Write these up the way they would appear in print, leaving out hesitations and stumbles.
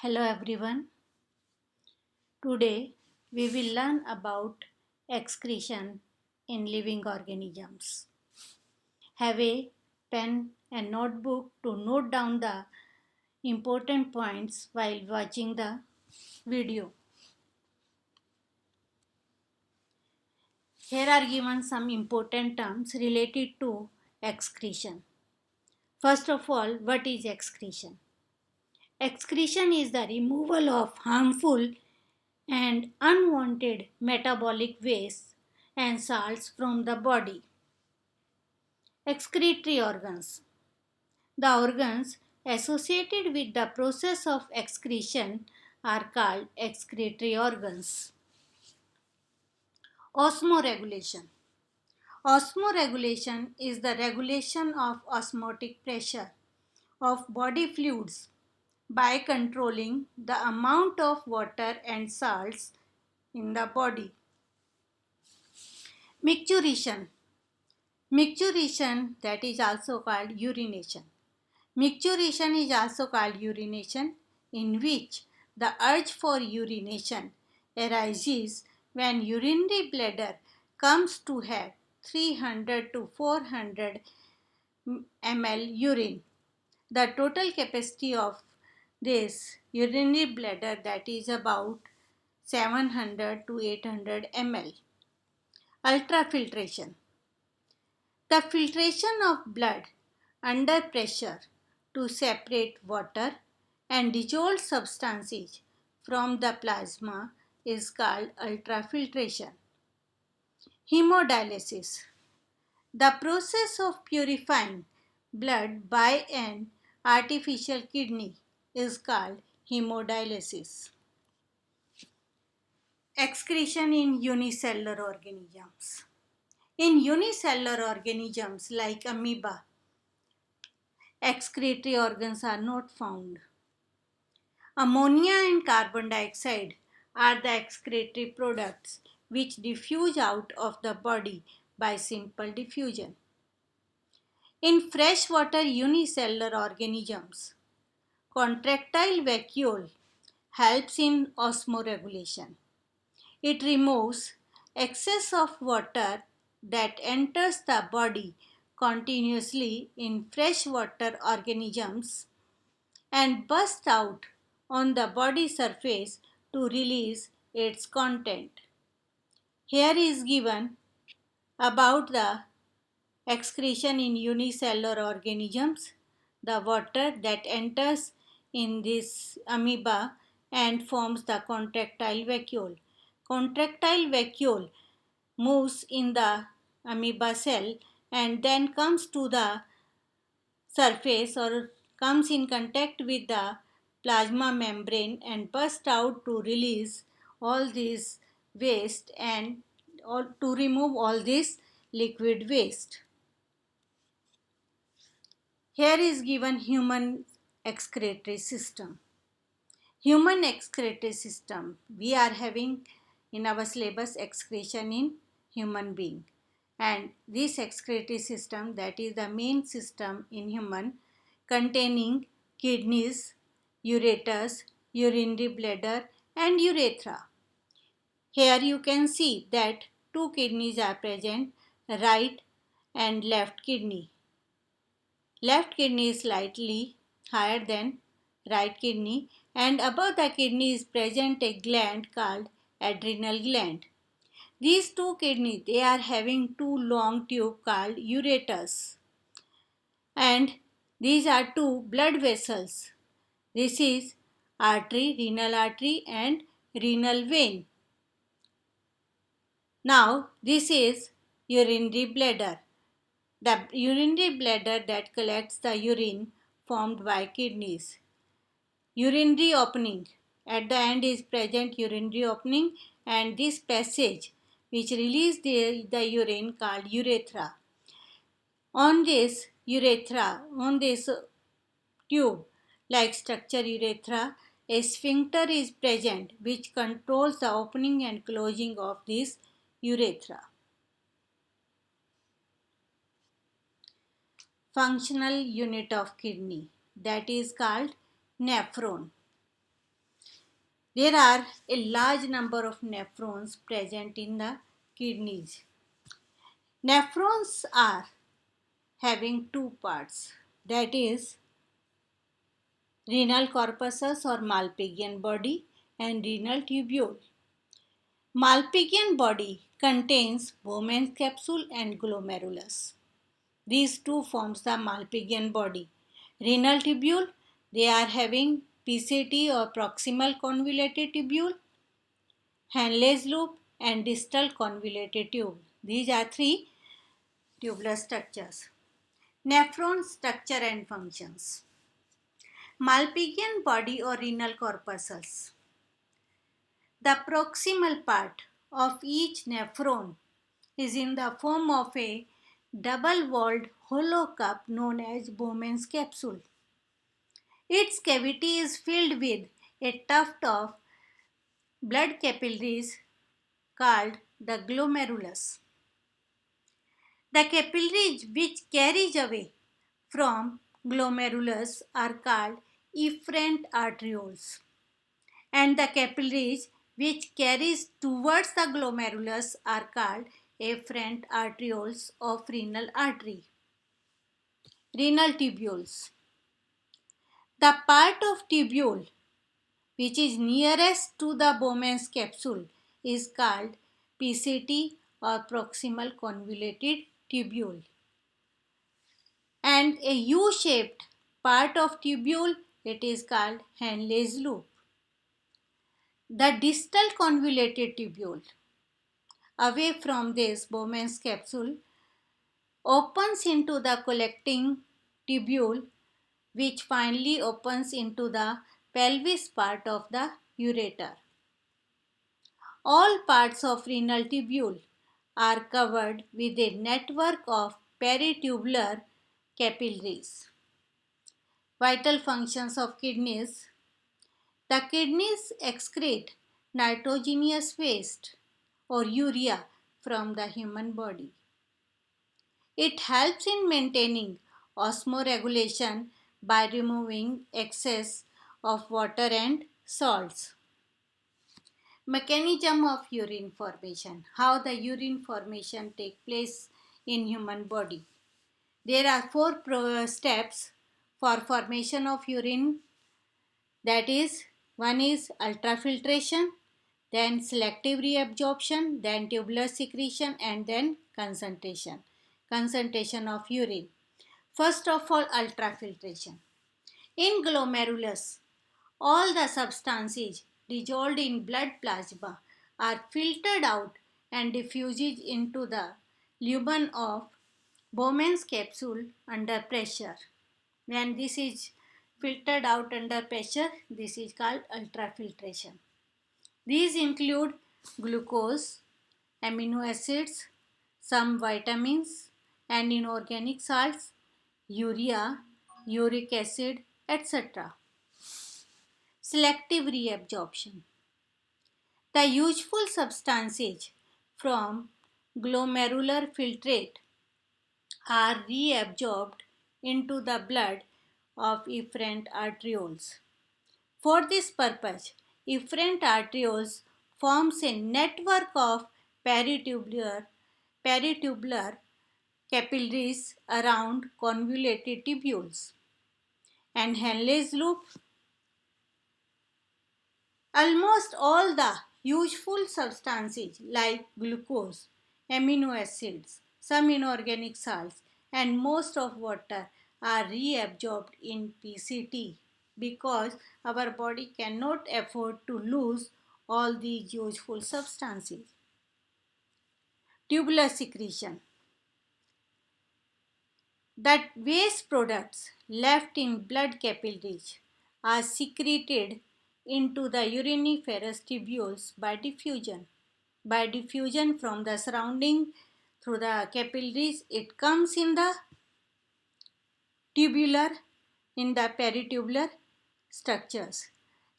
Hello everyone. Today we will learn about excretion in living organisms. Have a pen and notebook to note down the important points while watching the video. Here are given some important terms related to excretion. First of all, what is excretion? Excretion is the removal of harmful and unwanted metabolic waste and salts from the body. Excretory organs. The organs associated with the process of excretion are called excretory organs. Osmoregulation. Osmoregulation is the regulation of osmotic pressure of body fluids by controlling the amount of water and salts in the body. Micturition. Micturition, that is also called urination. Micturition is also called urination, in which the urge for urination arises when urinary bladder comes to have 300 to 400 ml urine. The total capacity of this urinary bladder, that is about 700 to 800 ml. Ultrafiltration. The filtration of blood under pressure to separate water and dissolved substances from the plasma is called ultrafiltration. Hemodialysis. The process of purifying blood by an artificial kidney is called hemodialysis. Excretion in unicellular organisms. In unicellular organisms like amoeba, excretory organs are not found. Ammonia and carbon dioxide are the excretory products which diffuse out of the body by simple diffusion. In freshwater unicellular organisms, contractile vacuole helps in osmoregulation. It removes excess of water that enters the body continuously in freshwater organisms and bursts out on the body surface to release its content. Here is given about the excretion in unicellular organisms, the water that enters in this amoeba and forms the contractile vacuole. Contractile vacuole moves in the amoeba cell and then comes to the surface or comes in contact with the plasma membrane and bursts out to release all this waste and or to remove all this liquid waste. Here is given human excretory system. Human excretory system, we are having in our syllabus excretion in human being, and this excretory system, that is the main system in human, containing kidneys, ureters, urinary bladder and urethra. Here you can see that two kidneys are present, right and left kidney. Left kidney is slightly higher than right kidney, and above the kidney is present a gland called adrenal gland. These two kidneys, they are having two long tube called ureters, and these are two blood vessels. This is renal artery and renal vein. Now this is urinary bladder. The urinary bladder that collects the urine formed by kidneys. Urinary opening. At the end is present urinary opening, and this passage which releases the urine called urethra. On this urethra, on this tube like structure urethra, a sphincter is present which controls the opening and closing of this urethra. Functional unit of kidney, that is called nephron. There are a large number of nephrons present in the kidneys. Nephrons are having two parts, that is renal corpuscles or Malpighian body and renal tubule. Malpighian body contains Bowman's capsule and glomerulus. These two forms the Malpighian body. Renal tubule, they are having PCT or proximal convoluted tubule, Henle's loop and distal convoluted tube. These are three tubular structures. Nephron structure and functions. Malpighian body or renal corpuscles. The proximal part of each nephron is in the form of a double-walled hollow cup known as Bowman's capsule. Its cavity is filled with a tuft of blood capillaries called the glomerulus. The capillaries which carries away from glomerulus are called efferent arterioles, and the capillaries which carries towards the glomerulus are called afferent arterioles of renal artery. Renal tubules. The part of tubule which is nearest to the Bowman's capsule is called PCT or proximal convoluted tubule, and a U-shaped part of tubule, it is called Henle's loop. The distal convoluted tubule away from this Bowman's capsule opens into the collecting tubule, which finally opens into the pelvis part of the ureter. All parts of renal tubule are covered with a network of peritubular capillaries. Vital functions of kidneys. The kidneys excrete nitrogenous waste or urea from the human body. It helps in maintaining osmoregulation by removing excess of water and salts. Mechanism of urine formation. How the urine formation take place in human body. There are four steps for formation of urine, that is, one is ultrafiltration, then selective reabsorption, then tubular secretion, and then concentration. Concentration of urine. First of all, ultrafiltration. In glomerulus, all the substances dissolved in blood plasma are filtered out and diffused into the lumen of Bowman's capsule under pressure. When this is filtered out under pressure, this is called ultrafiltration. These include glucose, amino acids, some vitamins and inorganic salts, urea, uric acid, etc. Selective reabsorption. The useful substances from glomerular filtrate are reabsorbed into the blood of efferent arterioles. For this purpose, efferent arterioles forms a network of peritubular capillaries around convoluted tubules. And Henle's loop. Almost all the useful substances like glucose, amino acids, some inorganic salts, and most of water are reabsorbed in PCT because our body cannot afford to lose all these useful substances. Tubular secretion. That waste products left in blood capillaries are secreted into the uriniferous tubules by diffusion. By diffusion from the surrounding through the capillaries, it comes in the tubular, in the peritubular structures.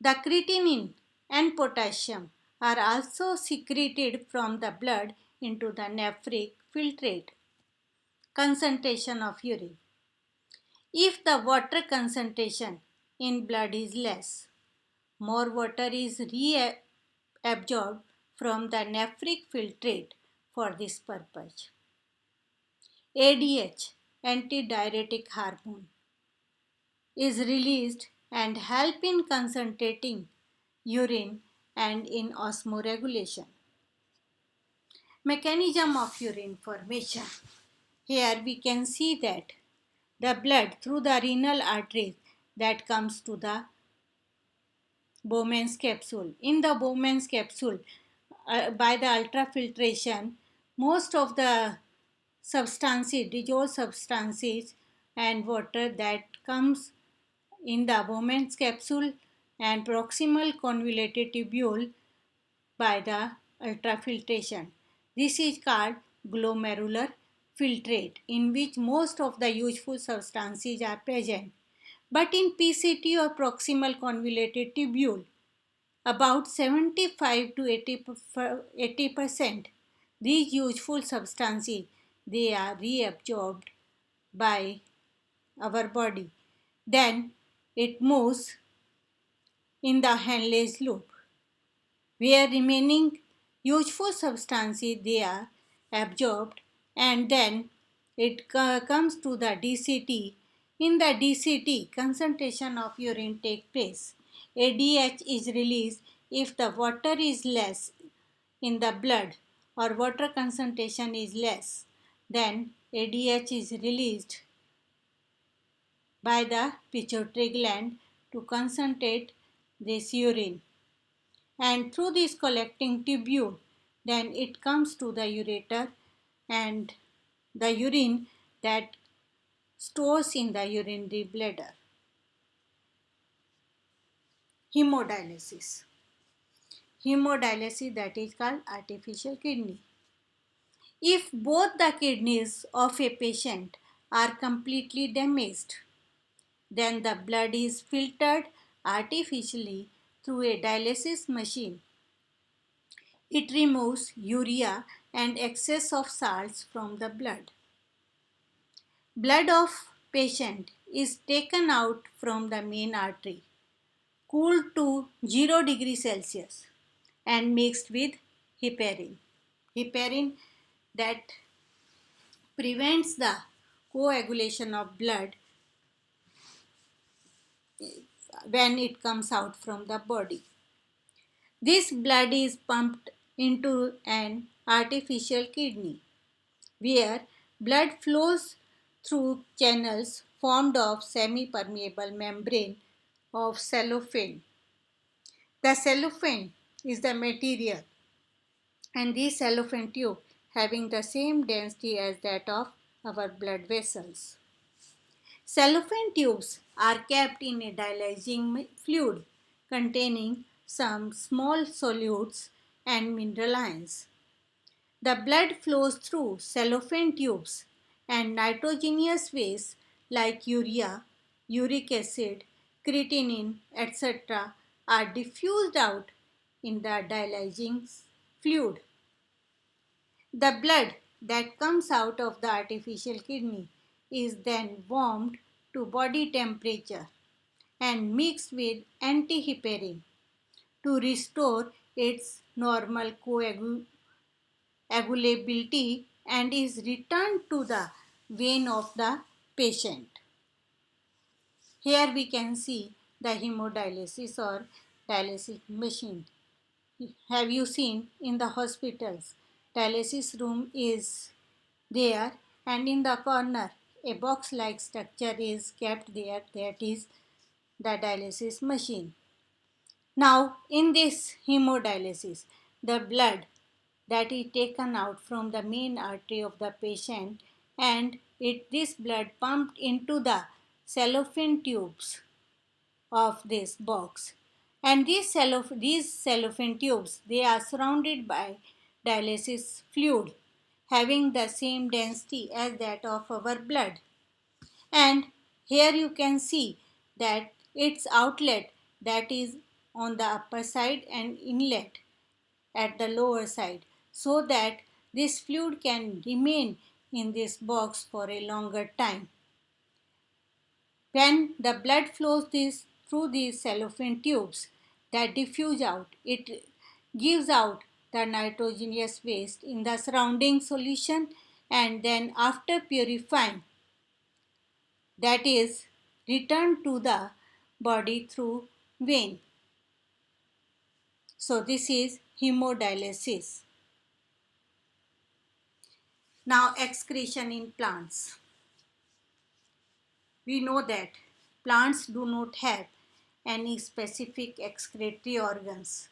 The creatinine and potassium are also secreted from the blood into the nephric filtrate. Concentration of urine. If the water concentration in blood is less, more water is reabsorbed from the nephric filtrate for this purpose. ADH, antidiuretic hormone, is released and help in concentrating urine and in osmoregulation. Mechanism of urine formation. Here we can see that the blood through the renal arteries that comes to the Bowman's capsule. In the Bowman's capsule, by the ultrafiltration, most of the substances, dissolved substances and water that comes in the Bowman's capsule and proximal convoluted tubule by the ultrafiltration. This is called glomerular filtrate, in which most of the useful substances are present. But in PCT or proximal convoluted tubule, about 75 to 80% these useful substances they are reabsorbed by our body. Then it moves in the Henle's loop, where remaining useful substances they are absorbed, and then it comes to the DCT. In the DCT, concentration of urine take place. ADH is released if the water is less in the blood or water concentration is less. Then ADH is released by the pituitary gland to concentrate this urine, and through this collecting tubule then it comes to the ureter, and the urine that stores in the urinary bladder. Hemodialysis, that is called artificial kidney. If both the kidneys of a patient are completely damaged, then the blood is filtered artificially through a dialysis machine. It removes urea and excess of salts from the blood. Blood of patient is taken out from the main artery, cooled to 0 degrees Celsius and mixed with heparin. Heparin that prevents the coagulation of blood when it comes out from the body. This blood is pumped into an artificial kidney, where blood flows through channels formed of semi-permeable membrane of cellophane. The cellophane is the material, and this cellophane tube having the same density as that of our blood vessels. Cellophane tubes are kept in a dialyzing fluid containing some small solutes and mineral ions. The blood flows through cellophane tubes, and nitrogenous waste like urea, uric acid, creatinine, etc. are diffused out in the dialyzing fluid. The blood that comes out of the artificial kidney is then warmed to body temperature and mixed with antiheparin to restore its normal coagulability and is returned to the vein of the patient. Here we can see the hemodialysis or dialysis machine. Have you seen in the hospitals? Dialysis room is there, and in the corner a box like structure is kept there, that is the dialysis machine. Now in this hemodialysis, the blood that is taken out from the main artery of the patient, and this blood pumped into the cellophane tubes of this box, and these cellophane tubes they are surrounded by dialysis fluid having the same density as that of our blood, and here you can see that its outlet that is on the upper side and inlet at the lower side, so that this fluid can remain in this box for a longer time. When the blood flows through these cellophane tubes, that diffuse out. It gives out the nitrogenous waste in the surrounding solution, and then after purifying, that is returned to the body through vein. So this is hemodialysis. Now excretion in plants. We know that plants do not have any specific excretory organs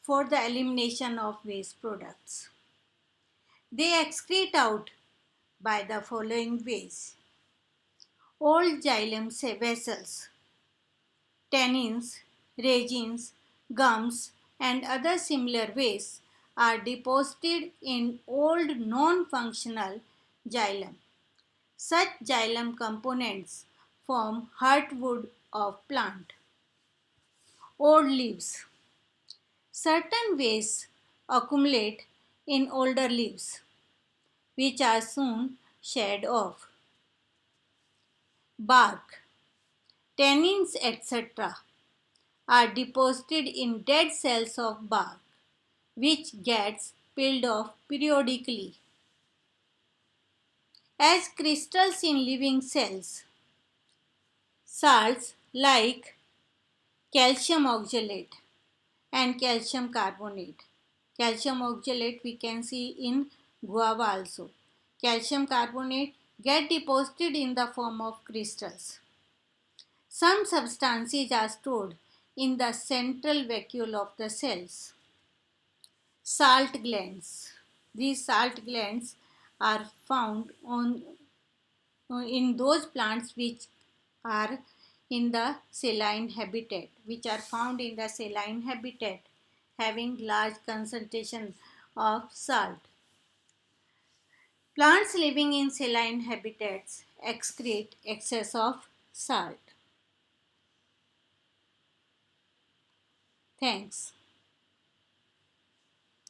for the elimination of waste products. They excrete out by the following ways: old xylem vessels, tannins, resins, gums, and other similar wastes are deposited in old non-functional xylem. Such xylem components form heartwood of plant. Old leaves. Certain wastes accumulate in older leaves, which are soon shed off. Bark, tannins, etc. are deposited in dead cells of bark, which gets peeled off periodically. As crystals in living cells, salts like calcium oxalate and calcium carbonate. Calcium oxalate we can see in guava also. Calcium carbonate get deposited in the form of crystals. Some substances are stored in the central vacuole of the cells. Salt glands. These salt glands are found in those plants which are in the saline habitat, which are found in the saline habitat having large concentration of salt. Plants living in saline habitats excrete excess of salt. Thanks.